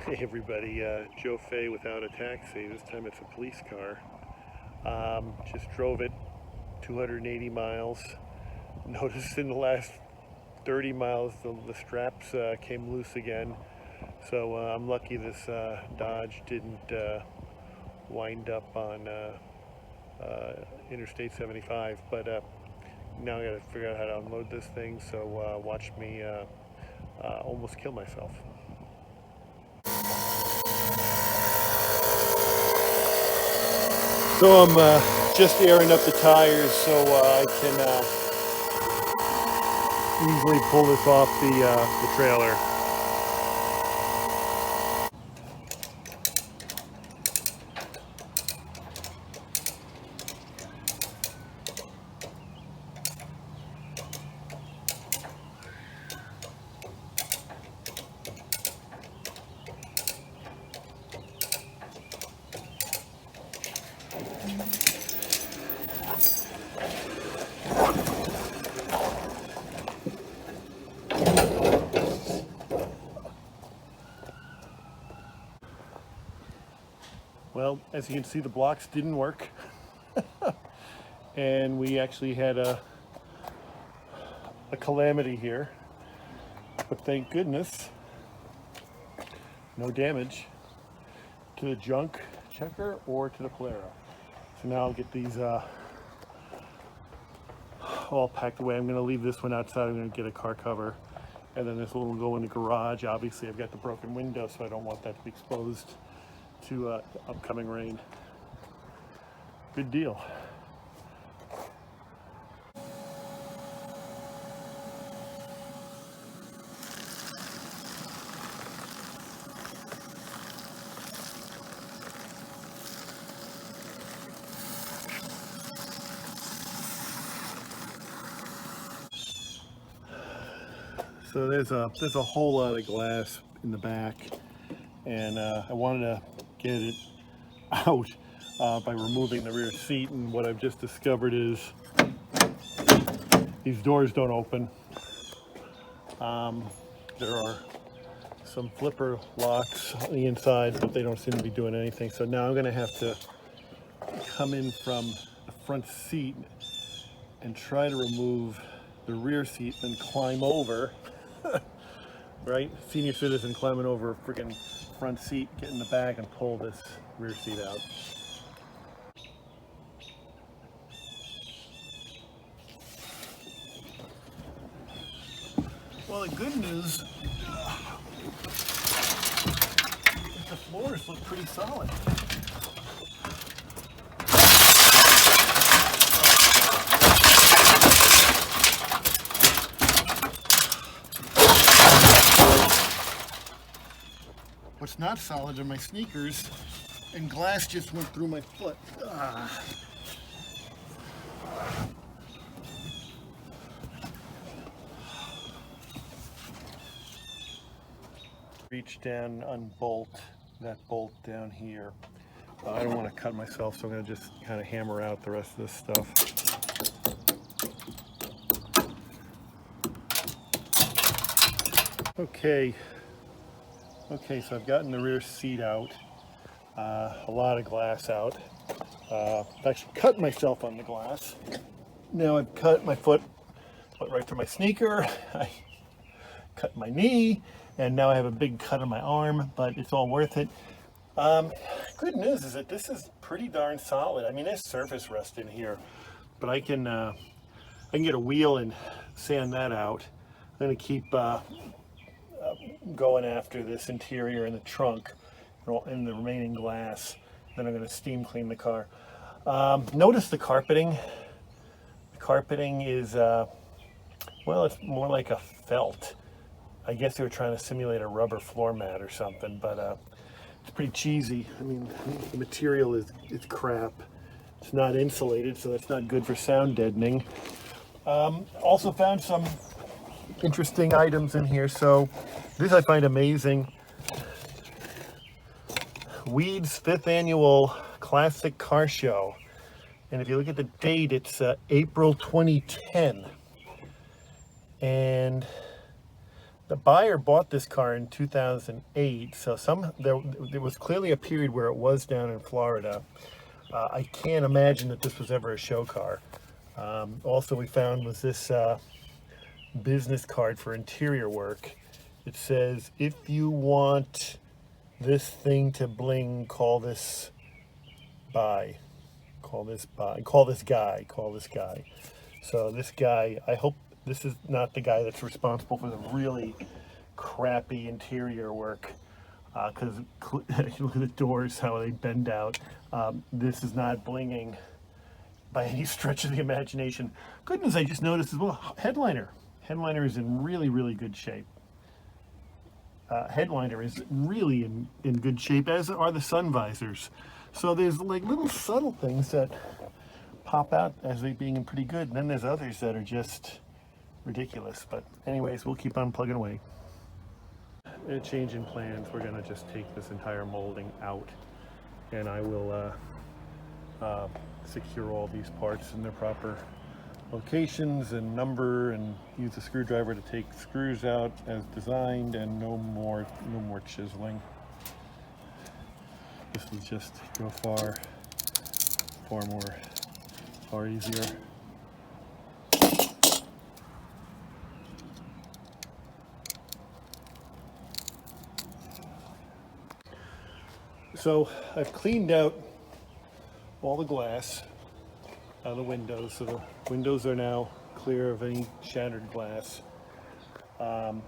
Hey everybody, Joe Fay without a taxi. This time it's a police car. Just drove it 280 miles. Noticed in the last 30 miles the straps came loose again. So I'm lucky this Dodge didn't wind up on Interstate 75. But now I gotta figure out how to unload this thing. So watch me almost kill myself. So I'm just airing up the tires so I can easily pull this off the trailer. Well, as you can see, the blocks didn't work. And we actually had a calamity here. But thank goodness, no damage to the junk checker or to the Polara. So now I'll get these all packed away. I'm going to leave this one outside. I'm going to get a car cover. And then this one will go in the garage. Obviously, I've got the broken window, so I don't want that to be exposed to upcoming rain. Good deal. So there's a whole lot of glass in the back, and I wanted to get it out by removing the rear seat. And what I've just discovered is these doors don't open. There are some flipper locks on the inside, but they don't seem to be doing anything. So now I'm going to have to come in from the front seat and try to remove the rear seat and climb over. Right? Senior citizen climbing over a freaking front seat, get in the back and pull this rear seat out. Well, the good news is the floors look pretty solid. What's not solid are my sneakers, and glass just went through my foot. Reach down, unbolt that bolt down here. I don't want to cut myself, so I'm going to just kind of hammer out the rest of this stuff. Okay, so I've gotten the rear seat out, a lot of glass out. I've actually cut myself on the glass. Now I've cut my foot, went right through my sneaker. I cut my knee, and now I have a big cut on my arm, but it's all worth it. Good news is that this is pretty darn solid. I mean, there's surface rust in here, but I can get a wheel and sand that out. I'm going to keep going after this interior and the trunk and the remaining glass. Then I'm going to steam clean the car. Notice the carpeting. The carpeting is, well, it's more like a felt. I guess they were trying to simulate a rubber floor mat or something, but it's pretty cheesy. I mean, the material is crap. It's not insulated, so that's not good for sound deadening. Also found some interesting items in here. So this I find amazing. Weed's 5th annual classic car show. And if you look at the date, it's April 2010. And The buyer bought this car in 2008, so there was clearly a period where it was down in Florida. I can't imagine that this was ever a show car. Also, we found was this business card for interior work. It says, if you want this thing to bling, call this guy. So this guy, I hope this is not the guy that's responsible for the really crappy interior work, because look at the doors, how they bend out. This is not blinging by any stretch of the imagination. Good news I just noticed as well, headliner is in really good shape. Headliner is really in good shape, as are the sun visors. So there's like little subtle things that pop out as they being pretty good, and then there's others that are just ridiculous. But anyways, we'll keep on plugging away. A change in plans. We're gonna just take this entire molding out, and I will secure all these parts in their proper locations and number, and use a screwdriver to take screws out as designed, and no more chiseling. This will just go far easier. So I've cleaned out all the glass out of the windows, so the windows are now clear of any shattered glass. I've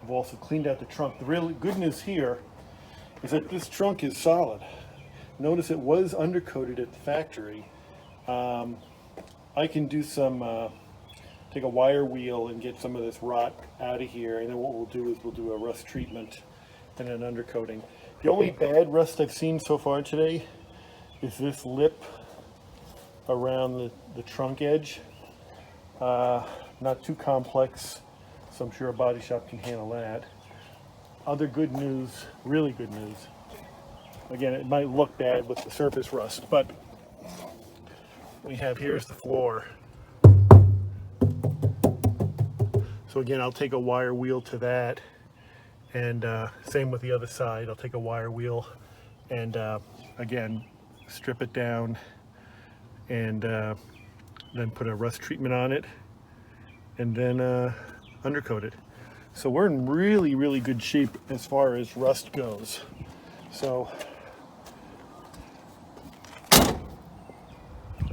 also cleaned out the trunk. The really good news here is that this trunk is solid. Notice it was undercoated at the factory. I can do take a wire wheel and get some of this rot out of here, and then what we'll do is we'll do a rust treatment and an undercoating. The only bad rust I've seen so far today is this lip around the trunk edge. Not too complex, so I'm sure a body shop can handle that. Other good news, really good news. Again, it might look bad with the surface rust, but we have here's the floor. So again, I'll take a wire wheel to that, and same with the other side. I'll take a wire wheel and again strip it down, and then put a rust treatment on it, and then undercoat it. So we're in really good shape as far as rust goes. So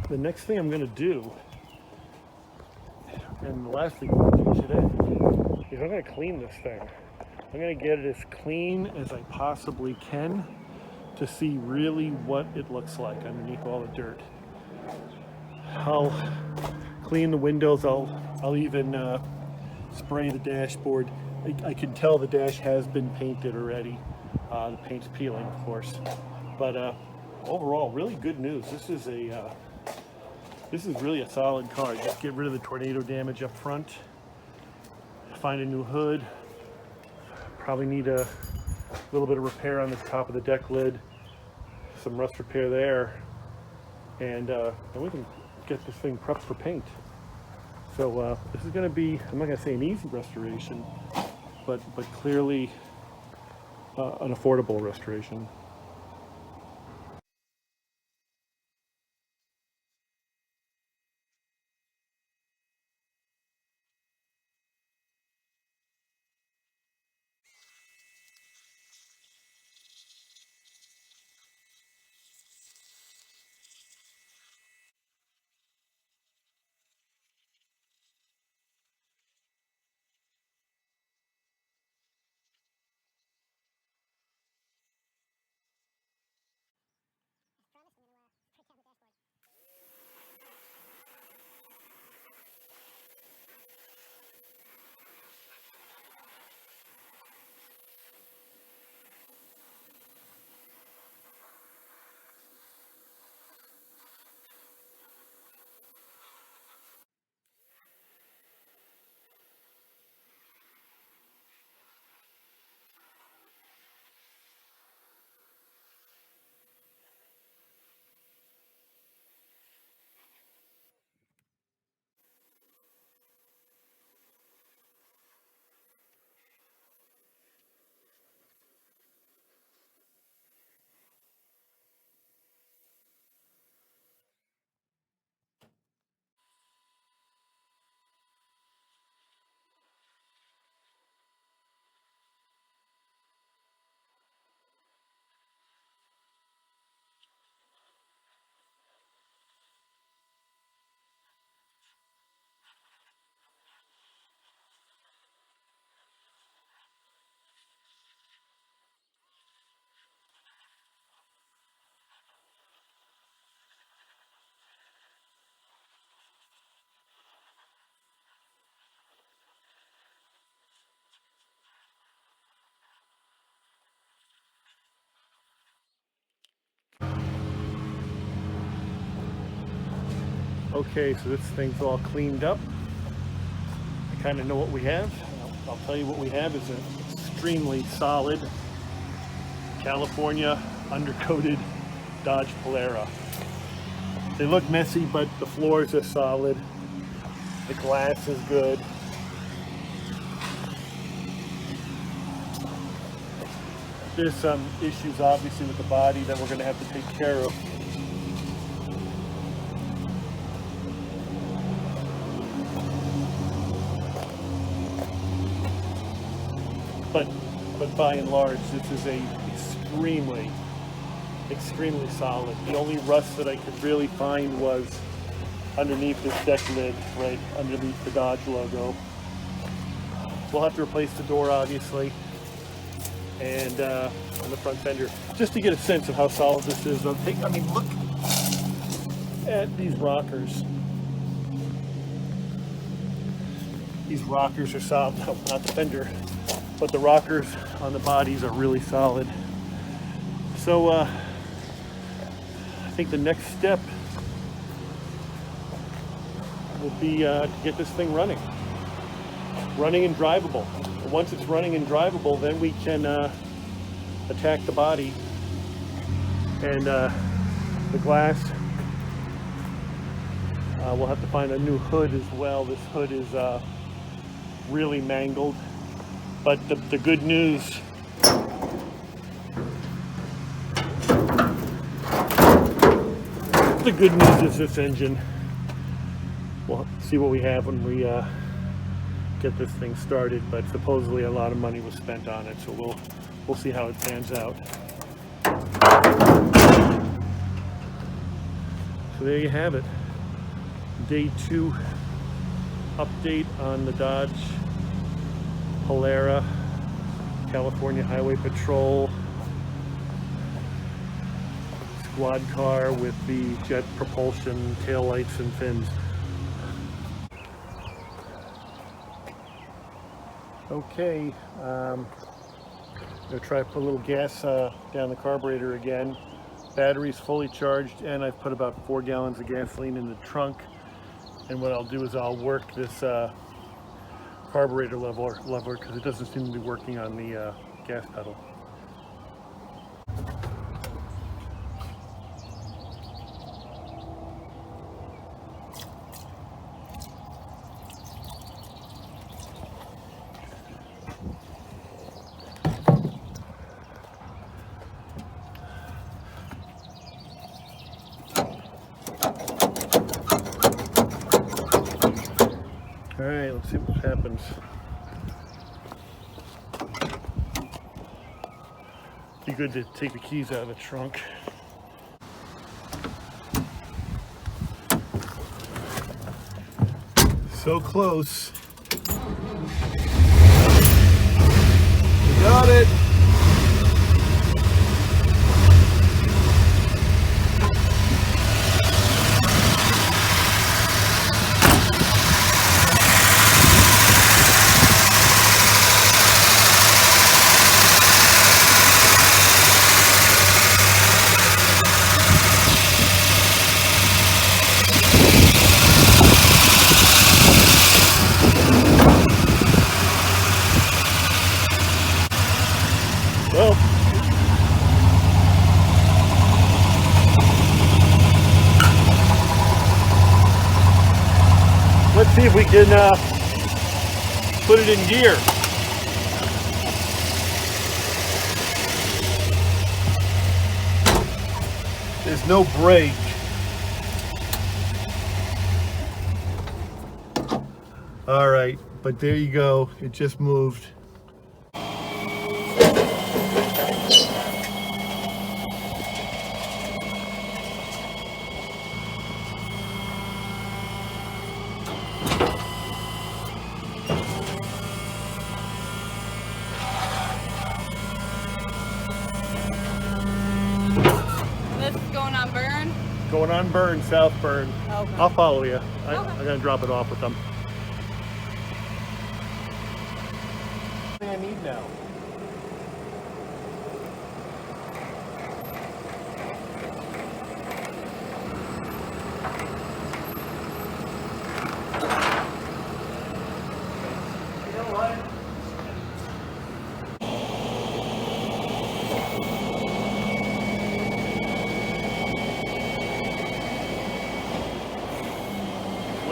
the next thing I'm going to do, and the last thing I'm going to do today, is I'm going to clean this thing. I'm going to get it as clean as I possibly can to see really what it looks like underneath all the dirt. I'll clean the windows. I'll even spray the dashboard. I can tell the dash has been painted already. The paint's peeling, of course. But overall, really good news. This is really a solid car. Just get rid of the tornado damage up front. Find a new hood. Probably need a little bit of repair on the top of the deck lid. Some rust repair there, and then we can get this thing prepped for paint. So this is going to be, I'm not going to say an easy restoration, but clearly an affordable restoration. Okay, so this thing's all cleaned up. I kind of know what we have. I'll tell you what we have is an extremely solid California undercoated Dodge Polara. They look messy, but the floors are solid. The glass is good. There's some issues obviously with the body that we're going to have to take care of. But by and large, this is a extremely solid. The only rust that I could really find was underneath this deck lid, right underneath the Dodge logo. We'll have to replace the door, obviously, and on the front fender, just to get a sense of how solid this is. I mean, look at these rockers. These rockers are solid. No, not the fender, but the rockers on the bodies are really solid. So I think the next step will be to get this thing running and drivable. Once it's running and drivable, then we can attack the body and the glass. We'll have to find a new hood as well. This hood is really mangled, but the good news is this engine. We'll see what we have when we get this thing started, but supposedly a lot of money was spent on it, so we'll see how it pans out. So there you have it. Day 2 update on the Dodge Polara California Highway Patrol squad car with the jet propulsion taillights and fins. Okay, I'm going to try to put a little gas down the carburetor again. Battery's fully charged, and I've put about 4 gallons of gasoline in the trunk. And what I'll do is I'll work this carburetor lever because it doesn't seem to be working on the gas pedal. All right, let's see what happens. Be good to take the keys out of the trunk. So close. We got it. Well, let's see if we can put it in gear. There's no brake. All right, but there you go. It just moved. Going on Burn, South Burn. Okay. I'll follow you. I'm gonna drop it off with them. What do I need now?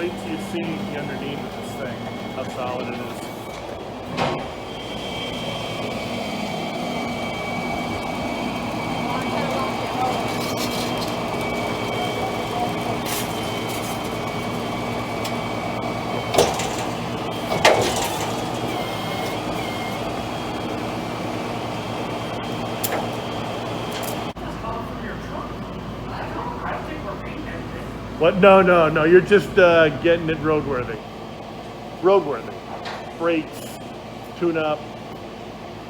wait till you see the underneath of this thing, how solid it is. What? No, no, no. You're just getting it roadworthy. Roadworthy. Brakes, tune-up.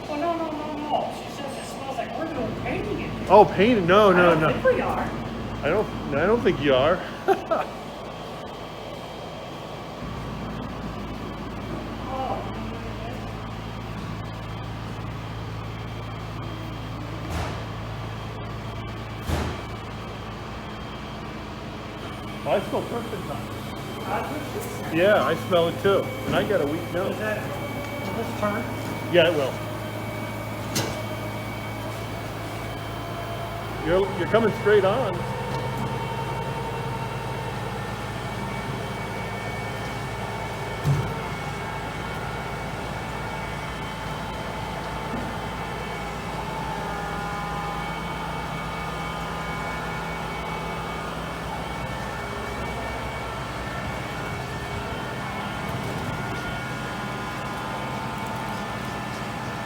Oh, no, no, no, no. She says it smells like we're doing painting in here. Oh, painting? No, no, no. I think we are. I don't think you are. I smell turpentine. Yeah, I smell it too. And I got a weak nose. Will this turn? Yeah, it will. You're coming straight on.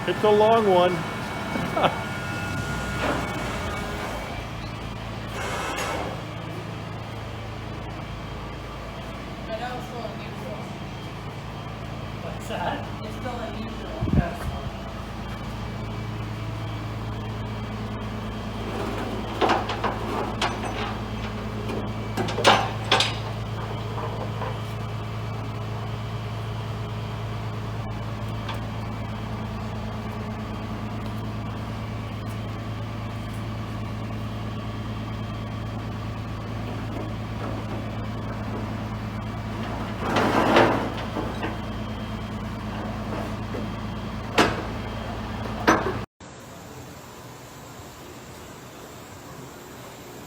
It's a long one. I know it's still unusual. What's that? It's still unusual.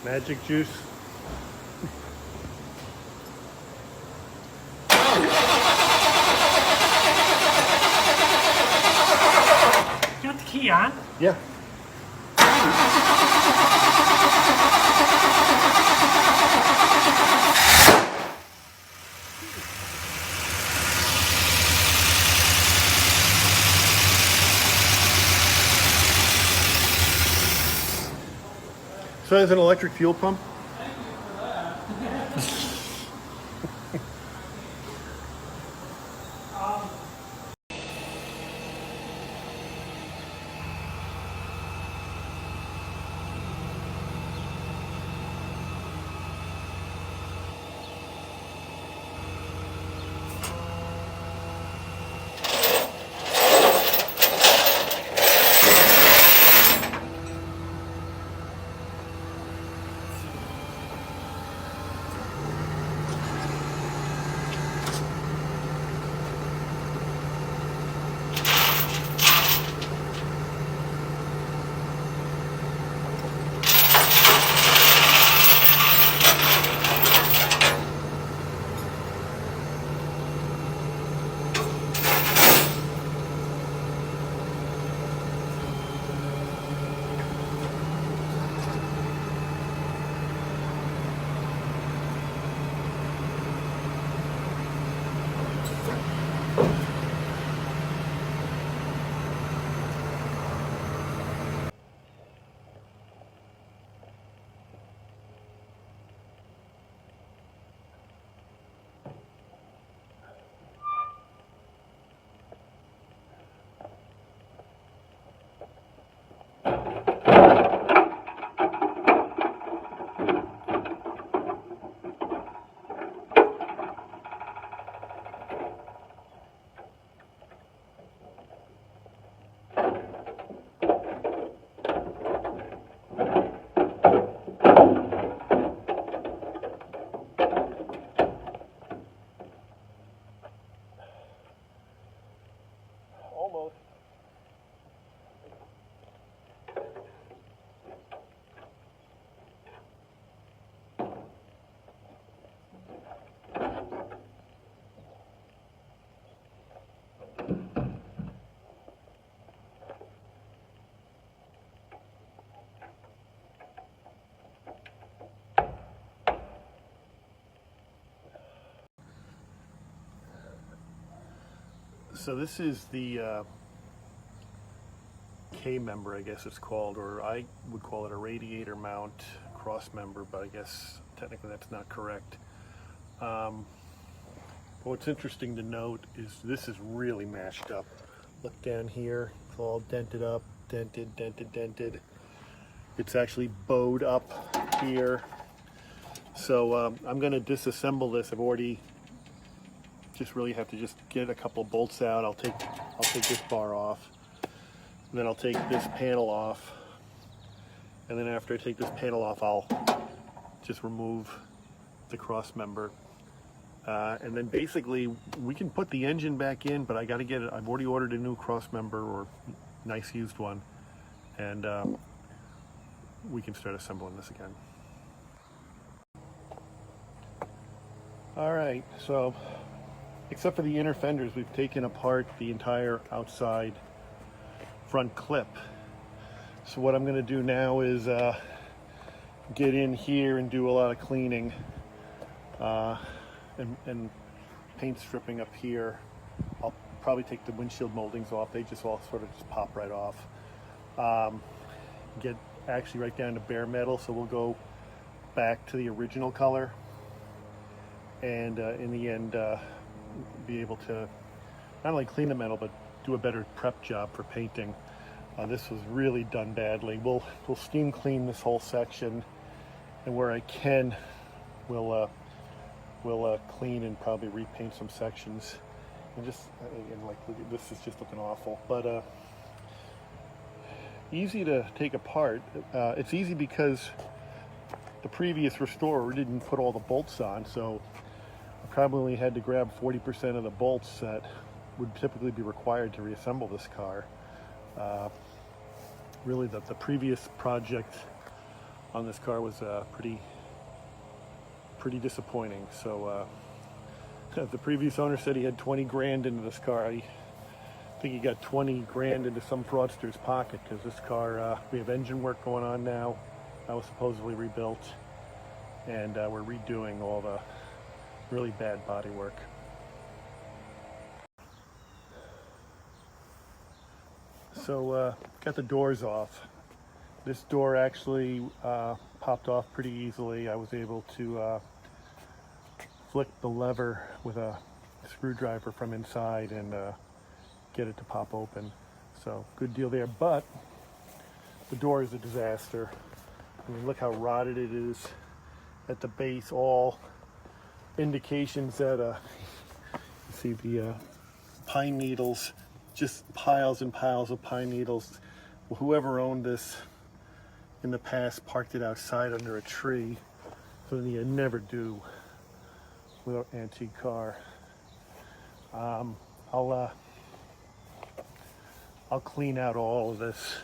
Magic juice. You got the key on? Yeah. So it's an electric fuel pump? So this is the K member, I guess it's called, or I would call it a radiator mount cross member, but I guess technically that's not correct. But what's interesting to note is this is really mashed up. Look down here, it's all dented up, dented. It's actually bowed up here. So I'm going to disassemble this. I've already just really have to just get a couple bolts out. I'll take this bar off, and then I'll take this panel off, and then after I take this panel off, I'll just remove the cross member, and then basically we can put the engine back in, but I got to get it. I've already ordered a new cross member, or nice used one, and we can start assembling this again. All right, so except for the inner fenders, we've taken apart the entire outside front clip. So what I'm going to do now is get in here and do a lot of cleaning and paint stripping up here. I'll probably take the windshield moldings off. They just all sort of just pop right off. Get actually right down to bare metal, so we'll go back to the original color, and in the end be able to not only clean the metal but do a better prep job for painting. This was really done badly. We'll steam clean this whole section, and where I can, we'll clean and probably repaint some sections. And just again, like, look at this, is just looking awful, but easy to take apart. It's easy because the previous restorer didn't put all the bolts on, so I probably only had to grab 40% of the bolts that would typically be required to reassemble this car. Really, the previous project on this car was pretty disappointing. So the previous owner said he had 20 grand into this car. I think he got 20 grand into some fraudster's pocket, because this car, we have engine work going on now. That was supposedly rebuilt, and we're redoing all the really bad body work. So got the doors off. This door actually popped off pretty easily. I was able to flick the lever with a screwdriver from inside and get it to pop open. So good deal there, but the door is a disaster. I mean, look how rotted it is at the base. All indications that you see the pine needles, just piles and piles of pine needles. Whoever owned this in the past parked it outside under a tree, so that you never do with an antique car. I'll clean out all of this,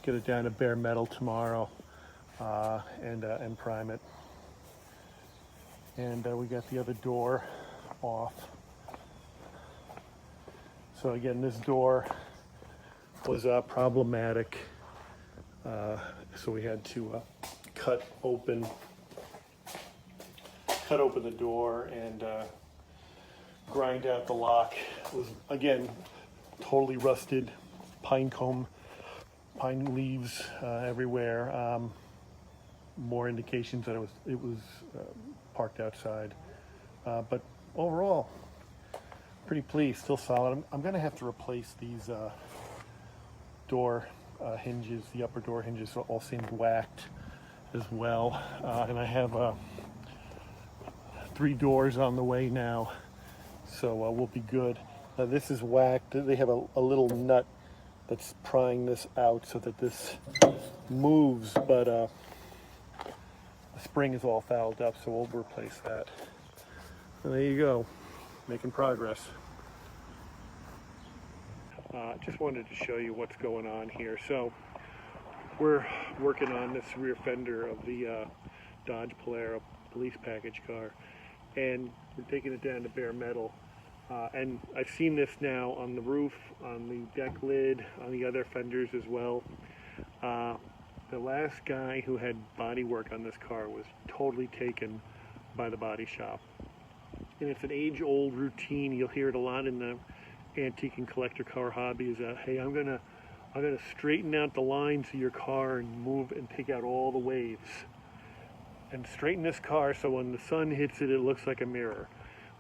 get it down to bare metal tomorrow, and prime it. And we got the other door off. So again, this door was problematic, so we had to cut open the door and grind out the lock. It was, again, totally rusted, pine leaves everywhere. More indications that it was parked outside, but overall, pretty pleased. Still solid. I'm going to have to replace these door hinges. The upper door hinges all seemed whacked as well, and I have 3 doors on the way now, so we'll be good. This is whacked. They have a little nut that's prying this out so that this moves, but the spring is all fouled up, so we'll replace that. And there you go, making progress. Just wanted to show you what's going on here. So we're working on this rear fender of the Dodge Polara police package car, and we're taking it down to bare metal. And I've seen this now on the roof, on the deck lid, on the other fenders as well. The last guy who had body work on this car was totally taken by the body shop. And it's an age-old routine. You'll hear it a lot in antique and collector car hobby is that, hey, I'm gonna straighten out the lines of your car and move and take out all the waves and straighten this car so when the sun hits it, it looks like a mirror.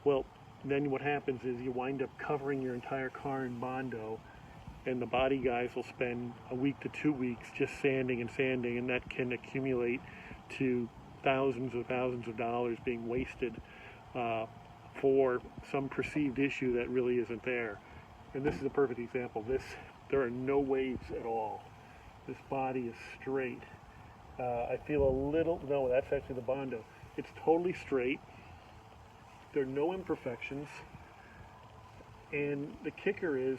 Well, then what happens is you wind up covering your entire car in Bondo, and the body guys will spend a week to 2 weeks just sanding, and that can accumulate to thousands of dollars being wasted for some perceived issue that really isn't there. And this is a perfect example. There are no waves at all. This body is straight. I feel a little, no, that's actually the Bondo. It's totally straight. There are no imperfections. And the kicker is,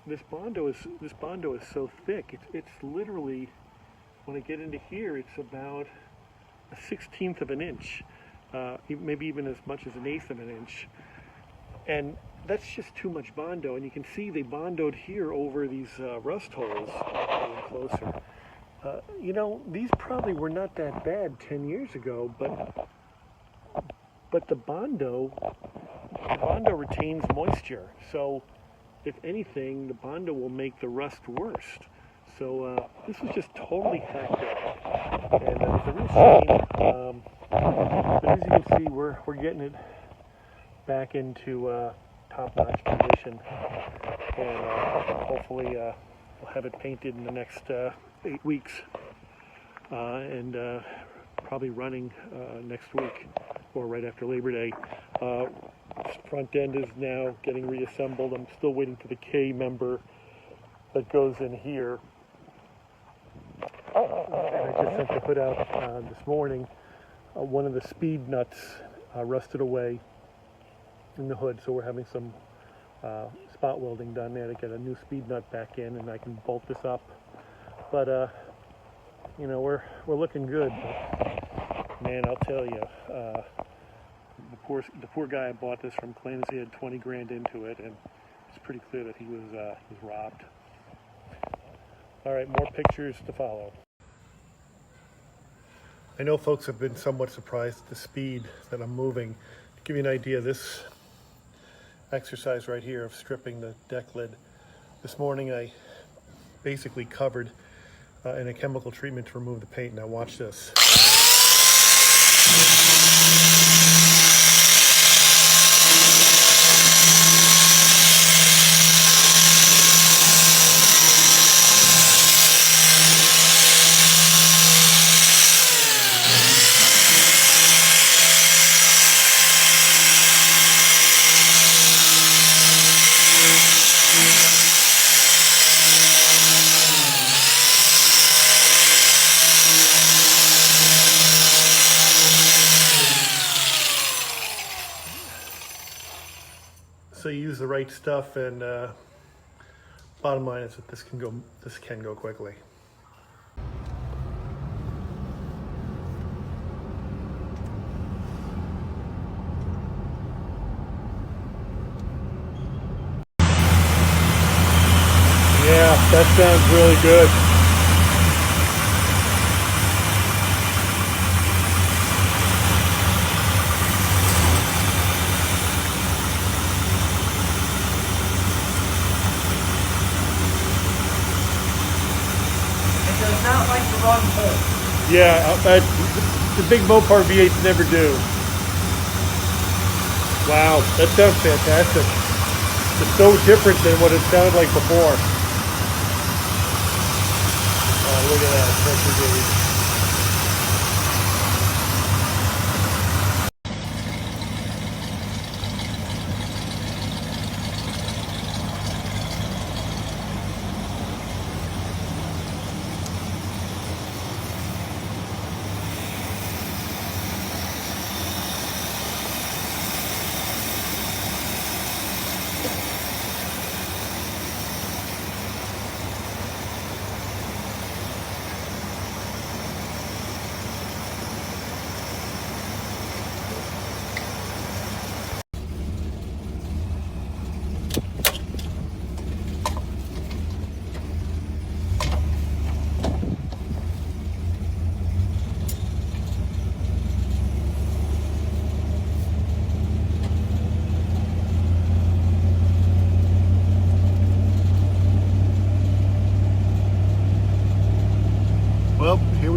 this Bondo is so thick. It's literally, when I get into here, it's about a 1/16 of an inch, maybe even as much as 1/8 of an inch. And that's just too much Bondo. And you can see they Bondoed here over these rust holes. A little closer. You know, these probably were not that bad 10 years ago, but the Bondo retains moisture. So if anything, the Bondo will make the rust worse. So this was just totally hacked up, and it's a real shame. But as you can see, we're getting it back into top-notch condition, and hopefully we'll have it painted in the next 8 weeks, and probably running next week or right after Labor Day. Front end is now getting reassembled. I'm still waiting for the K member that goes in here. And I just sent the hood out this morning. One of the speed nuts rusted away in the hood, so we're having some spot welding done there to get a new speed nut back in, and I can bolt this up. But you know, we're looking good. But, man, I'll tell you, the poor guy I bought this from claims he had 20 grand into it, and it's pretty clear that he was robbed. All right, more pictures to follow. I know folks have been somewhat surprised at the speed that I'm moving. To give you an idea, this exercise right here of stripping the deck lid, this morning I basically covered in a chemical treatment to remove the paint. Now watch this. So you use the right stuff, and bottom line is that this can go quickly. Yeah, that sounds really good. Does not like to run full. Yeah, the big Mopar V8s never do. Wow, that sounds fantastic. It's so different than what it sounded like before. Oh, look at that pressure gauge.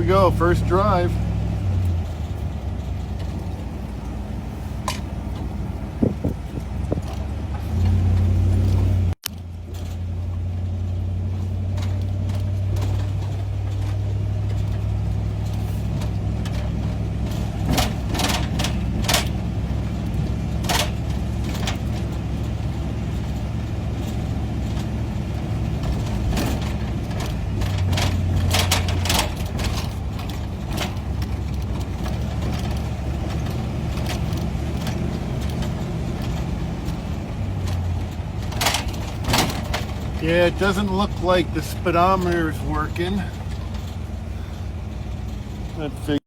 we go, first drive. Yeah, it doesn't look like the speedometer is working. Let's see.